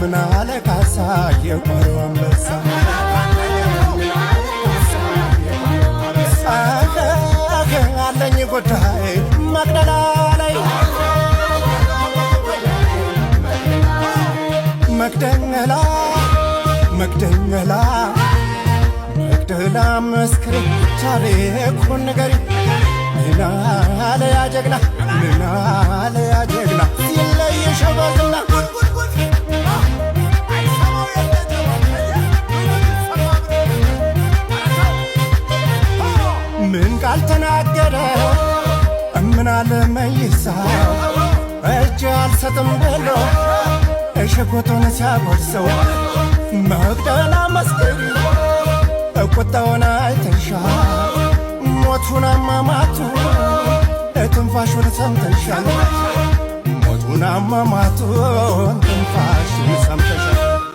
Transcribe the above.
ምን አለ ካሳ የቋሪው አንበሳ አለኝ ጉዳይ መቅደላ ላይ መቅደላ መቅደላ መቅደላ መስክሪ ታሪኩን ንገሪ ምን አለ ያ ጀግና ምን አለ ያ ጀግና ሲለይሽ በዝና ምን ቃል ተናገረ ምን አለ መይሳው እጅ አልሰጥም ብሎ እሸጎቶን ሲያጎርሰው መቅደላ መስክሪ ቁጣውን አይተሻል ሞቱን አሟሟቱን ትንፋሹን ሰምተሻል ሞቱን አሟሟቱን ትንፋሹን